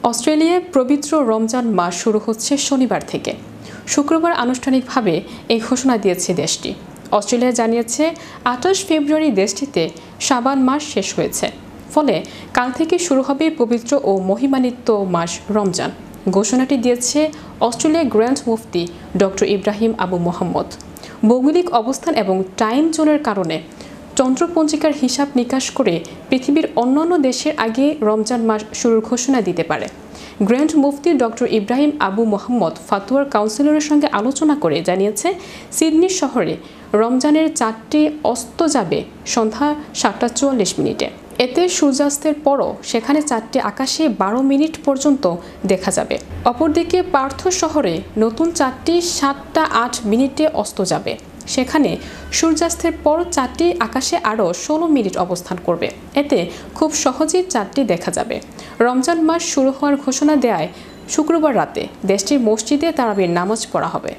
অস্ট্রেলিয়ায় পবিত্র রমজান মাস শুরু হচ্ছে শনিবার থেকে। শুক্রবার আনুষ্ঠানিকভাবে এই ঘোষণা দিয়েছে দেশটি। অস্ট্রেলিয়া জানিয়েছে 28 ফেব্রুয়ারি দেশটিতে শাবান মাস শেষ হয়েছে, ফলে কাল থেকে শুরু হবে পবিত্র ও মহিমান্বিত মাস রমজান। ঘোষণাটি দিয়েছে অস্ট্রেলিয়ার গ্র্যান্ড মুফতি ডক্টর ইব্রাহিম আবু মোহাম্মদ। ভৌগোলিক অবস্থান এবং টাইম জোনের কারণে চন্দ্রপঞ্জিকার হিসাব নিকাশ করে পৃথিবীর অন্যান্য দেশের আগে রমজান মাস শুরুর ঘোষণা দিতে পারে। গ্র্যান্ড মুফতি ডক্টর ইব্রাহিম আবু মোহাম্মদ ফাতুয়ার কাউন্সিলরের সঙ্গে আলোচনা করে জানিয়েছে, সিডনি শহরে রমজানের 4টি অস্ত যাবে সন্ধ্যা 7:44। এতে সূর্যাস্তের পরও সেখানে 4টি আকাশে 12 মিনিট পর্যন্ত দেখা যাবে। অপরদিকে পার্থ শহরে নতুন 4টি 7:08 অস্ত যাবে। সেখানে সূর্যাস্তের পর 4টি আকাশে আরও 16 মিনিট অবস্থান করবে। এতে খুব সহজেই 4টি দেখা যাবে। রমজান মাস শুরু হওয়ার ঘোষণা দেয় শুক্রবার রাতে দেশটির মসজিদে তারাবির নামাজ পড়া হবে।